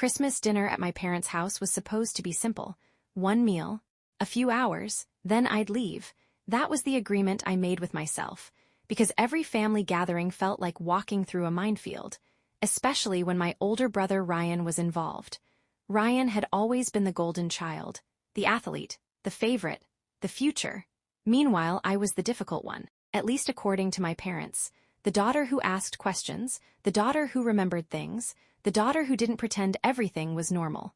Christmas dinner at my parents' house was supposed to be simple. One meal, a few hours, then I'd leave. That was the agreement I made with myself, because every family gathering felt like walking through a minefield, especially when my older brother Ryan was involved. Ryan had always been the golden child, the athlete, the favorite, the future. Meanwhile, I was the difficult one, at least according to my parents. The daughter who asked questions, the daughter who remembered things, the daughter who didn't pretend everything was normal.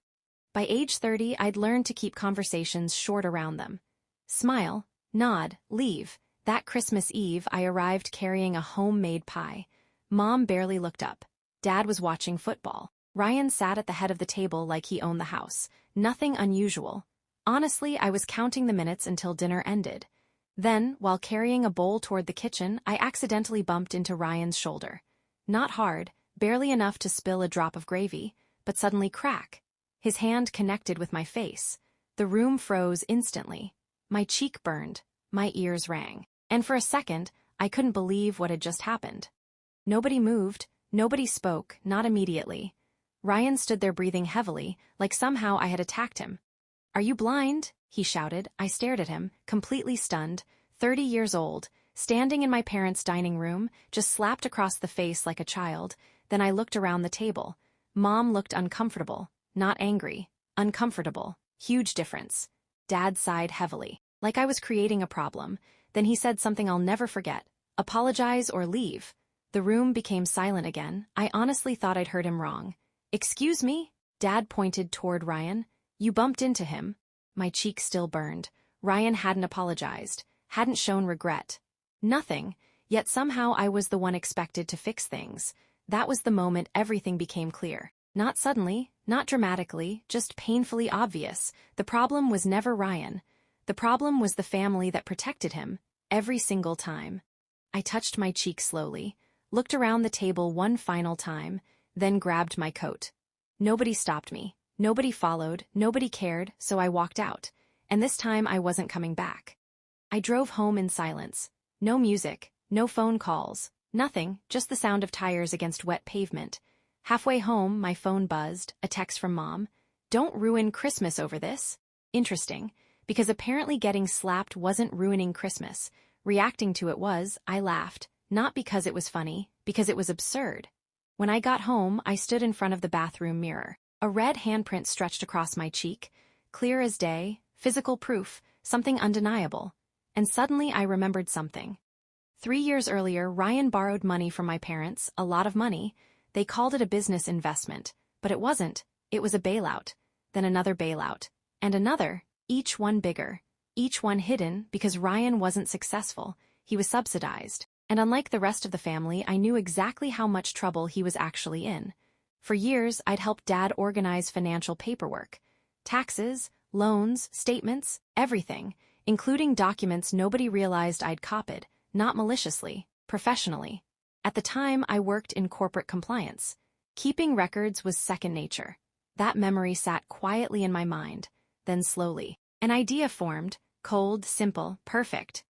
By age 30, I'd learned to keep conversations short around them. Smile, nod, leave. That Christmas Eve, I arrived carrying a homemade pie. Mom barely looked up. Dad was watching football. Ryan sat at the head of the table like he owned the house. Nothing unusual. Honestly, I was counting the minutes until dinner ended. Then, while carrying a bowl toward the kitchen, I accidentally bumped into Ryan's shoulder. Not hard, barely enough to spill a drop of gravy, but suddenly crack. His hand connected with my face. The room froze instantly. My cheek burned. My ears rang. And for a second, I couldn't believe what had just happened. Nobody moved, nobody spoke, not immediately. Ryan stood there breathing heavily, like somehow I had attacked him. "Are you blind?" he shouted. I stared at him, completely stunned, 30 years old, standing in my parents' dining room, just slapped across the face like a child. Then I looked around the table. Mom looked uncomfortable, not angry, uncomfortable. Huge difference. Dad sighed heavily, like I was creating a problem. Then he said something I'll never forget. "Apologize or leave." The room became silent again. I honestly thought I'd heard him wrong. "Excuse me?" Dad pointed toward Ryan. "You bumped into him." My cheek still burned. Ryan hadn't apologized, hadn't shown regret. Nothing, yet somehow I was the one expected to fix things. That was the moment everything became clear. Not suddenly, not dramatically, just painfully obvious. The problem was never Ryan. The problem was the family that protected him, every single time. I touched my cheek slowly, looked around the table one final time, then grabbed my coat. Nobody stopped me. Nobody followed, nobody cared, so I walked out. And this time I wasn't coming back. I drove home in silence. No music, no phone calls, nothing, just the sound of tires against wet pavement. Halfway home, my phone buzzed, a text from Mom. "Don't ruin Christmas over this." Interesting, because apparently getting slapped wasn't ruining Christmas. Reacting to it was. I laughed, not because it was funny, because it was absurd. When I got home, I stood in front of the bathroom mirror. A red handprint stretched across my cheek, clear as day, physical proof, something undeniable. And suddenly I remembered something. 3 years earlier, Ryan borrowed money from my parents, a lot of money. They called it a business investment, but it wasn't. It was a bailout, then another bailout, and another, each one bigger, each one hidden because Ryan wasn't successful. He was subsidized. And unlike the rest of the family, I knew exactly how much trouble he was actually in. For years, I'd helped Dad organize financial paperwork. Taxes, loans, statements, everything, including documents nobody realized I'd copied, not maliciously, professionally. At the time, I worked in corporate compliance. Keeping records was second nature. That memory sat quietly in my mind. Then slowly, an idea formed, cold, simple, perfect.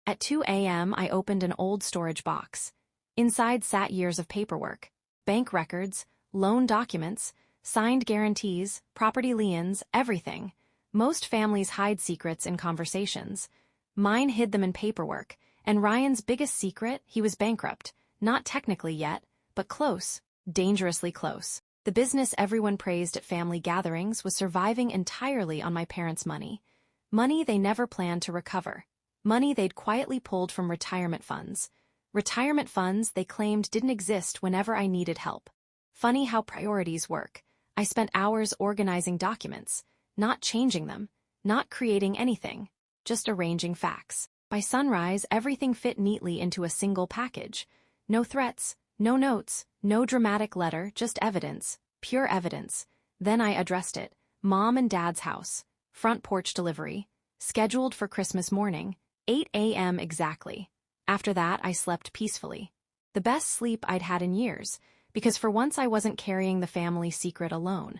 At 2 a.m., I opened an old storage box. Inside sat years of paperwork, bank records, loan documents, signed guarantees, property liens, everything. Most families hide secrets in conversations. Mine hid them in paperwork, and Ryan's biggest secret, he was bankrupt. Not technically yet, but close, dangerously close. The business everyone praised at family gatherings was surviving entirely on my parents' money. Money they never planned to recover. Money they'd quietly pulled from retirement funds. Retirement funds they claimed didn't exist whenever I needed help. Funny how priorities work. I spent hours organizing documents, not changing them, not creating anything, just arranging facts. By sunrise, everything fit neatly into a single package. No threats, no notes, no dramatic letter, just evidence, pure evidence. Then I addressed it. Mom and Dad's house. Front porch delivery. Scheduled for Christmas morning, 8 a.m. exactly. After that, I slept peacefully. The best sleep I'd had in years, because for once I wasn't carrying the family secret alone.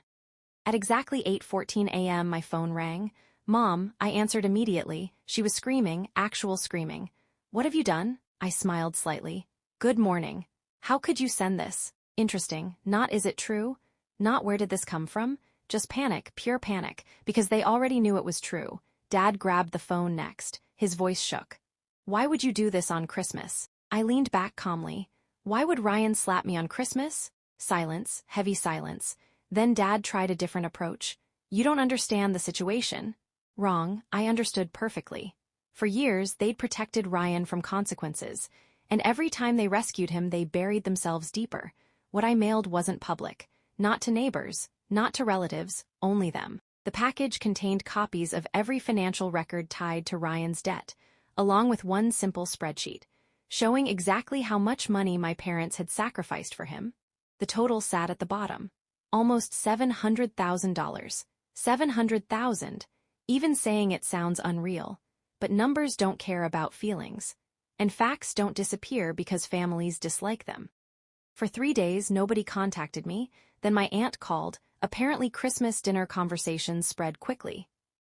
At exactly 8:14 a.m. my phone rang. "Mom," I answered immediately. She was screaming, actual screaming. "What have you done?" I smiled slightly. "Good morning. How could you send this?" Interesting, not is it true? Not where did this come from? Just panic, pure panic, because they already knew it was true. Dad grabbed the phone next. His voice shook. Why would you do this on Christmas? I leaned back calmly. Why would Ryan slap me on Christmas? Silence, heavy silence. Then Dad tried a different approach. You don't understand the situation. Wrong, I understood perfectly. For years, they'd protected Ryan from consequences, and every time they rescued him, they buried themselves deeper. What I mailed wasn't public. Not to neighbors, not to relatives, only them. The package contained copies of every financial record tied to Ryan's debt, along with one simple spreadsheet, showing exactly how much money my parents had sacrificed for him. The total sat at the bottom. Almost $700,000. $700,000. Even saying it sounds unreal. But numbers don't care about feelings. And facts don't disappear because families dislike them. For 3 days, nobody contacted me. Then my aunt called. Apparently Christmas dinner conversations spread quickly.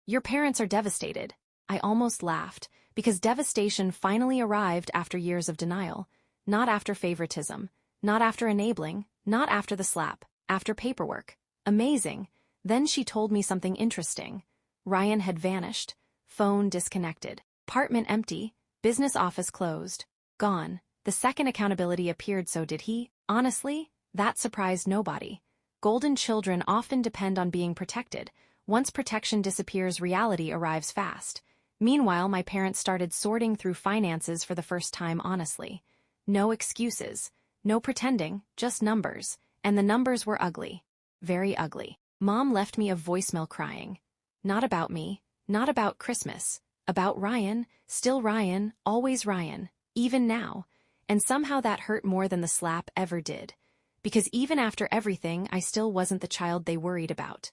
Your parents are devastated. I almost laughed, because devastation finally arrived after years of denial. Not after favoritism. Not after enabling. Not after the slap. After paperwork. Amazing. Then she told me something interesting. Ryan had vanished. Phone disconnected. Apartment empty. Business office closed. Gone. The second accountability appeared, so did he. Honestly, that surprised nobody. Golden children often depend on being protected. Once protection disappears, reality arrives fast. Meanwhile, my parents started sorting through finances for the first time honestly. No excuses. No pretending, just numbers. And the numbers were ugly. Very ugly. Mom left me a voicemail crying. Not about me. Not about Christmas. About Ryan. Still Ryan. Always Ryan. Even now. And somehow that hurt more than the slap ever did. Because even after everything, I still wasn't the child they worried about.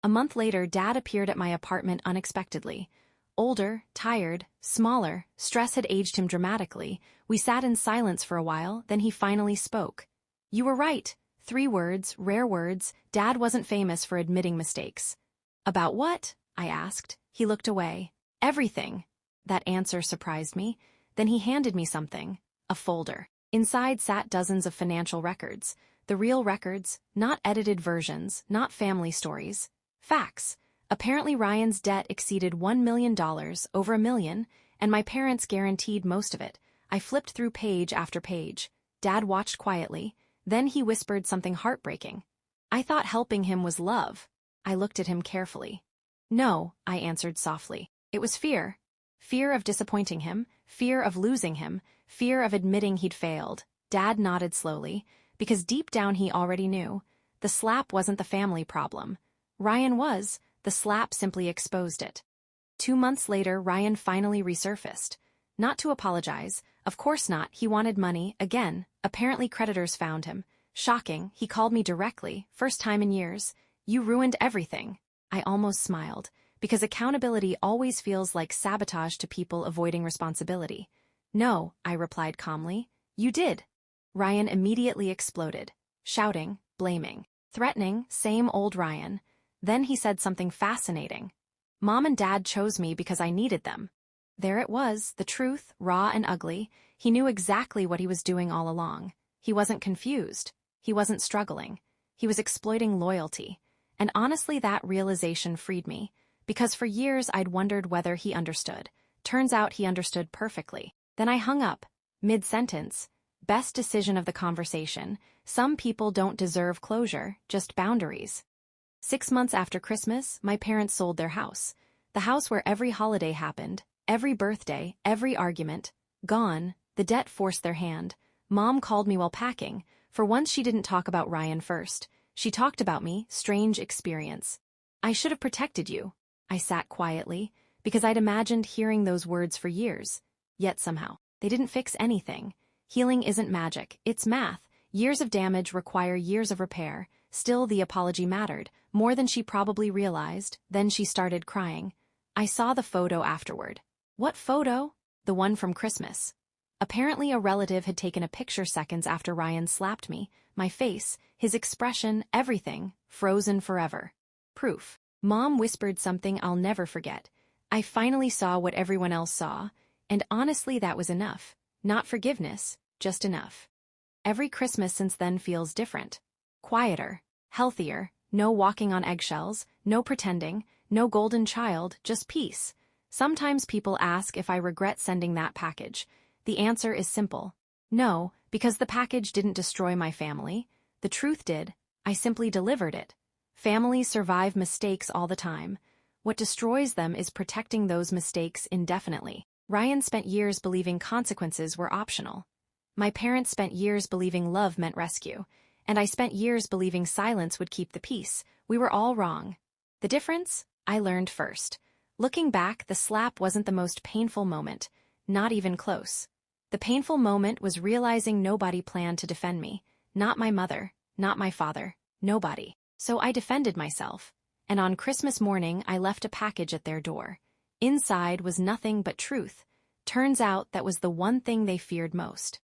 A month later, Dad appeared at my apartment unexpectedly. Older, tired, smaller, stress had aged him dramatically. We sat in silence for a while, then he finally spoke. You were right. 3 words, rare words. Dad wasn't famous for admitting mistakes. About what? I asked. He looked away. Everything. That answer surprised me. Then he handed me something. A folder. Inside sat dozens of financial records. The real records, not edited versions, not family stories. Facts. Apparently Ryan's debt exceeded $1 million, over $1 million, and my parents guaranteed most of it. I flipped through page after page. Dad watched quietly. Then he whispered something heartbreaking. I thought helping him was love. I looked at him carefully. No, I answered softly. It was fear. Fear of disappointing him, fear of losing him, fear of admitting he'd failed. Dad nodded slowly, because deep down he already knew. The slap wasn't the family problem. Ryan was. The slap simply exposed it. 2 months later, Ryan finally resurfaced. Not to apologize. Of course not. He wanted money, again. Apparently creditors found him. Shocking. He called me directly. First time in years. You ruined everything. I almost smiled. Because accountability always feels like sabotage to people avoiding responsibility. No, I replied calmly. You did. Ryan immediately exploded. Shouting, blaming, threatening, same old Ryan. Then he said something fascinating. Mom and Dad chose me because I needed them. There it was, the truth, raw and ugly. He knew exactly what he was doing all along. He wasn't confused. He wasn't struggling. He was exploiting loyalty. And honestly, that realization freed me. Because for years I'd wondered whether he understood. Turns out he understood perfectly. Then I hung up. Mid-sentence. Best decision of the conversation. Some people don't deserve closure, just boundaries. 6 months after Christmas, my parents sold their house. The house where every holiday happened, every birthday, every argument. Gone. The debt forced their hand. Mom called me while packing. For once she didn't talk about Ryan first. She talked about me, strange experience. I should have protected you. I sat quietly, because I'd imagined hearing those words for years. Yet somehow, they didn't fix anything. Healing isn't magic, it's math. Years of damage require years of repair. Still, the apology mattered, more than she probably realized. Then she started crying. I saw the photo afterward. What photo? The one from Christmas. Apparently a relative had taken a picture seconds after Ryan slapped me. My face, his expression, everything, frozen forever. Proof. Mom whispered something I'll never forget. I finally saw what everyone else saw, and honestly that was enough. Not forgiveness, just enough. Every Christmas since then feels different. Quieter. Healthier, no walking on eggshells, no pretending, no golden child, just peace. Sometimes people ask if I regret sending that package. The answer is simple. No, because the package didn't destroy my family. The truth did. I simply delivered it. Families survive mistakes all the time. What destroys them is protecting those mistakes indefinitely. Ryan spent years believing consequences were optional. My parents spent years believing love meant rescue. And I spent years believing silence would keep the peace. We were all wrong. The difference? I learned first. Looking back, the slap wasn't the most painful moment. Not even close. The painful moment was realizing nobody planned to defend me. Not my mother, not my father, nobody. So I defended myself. And on Christmas morning, I left a package at their door. Inside was nothing but truth. Turns out that was the one thing they feared most.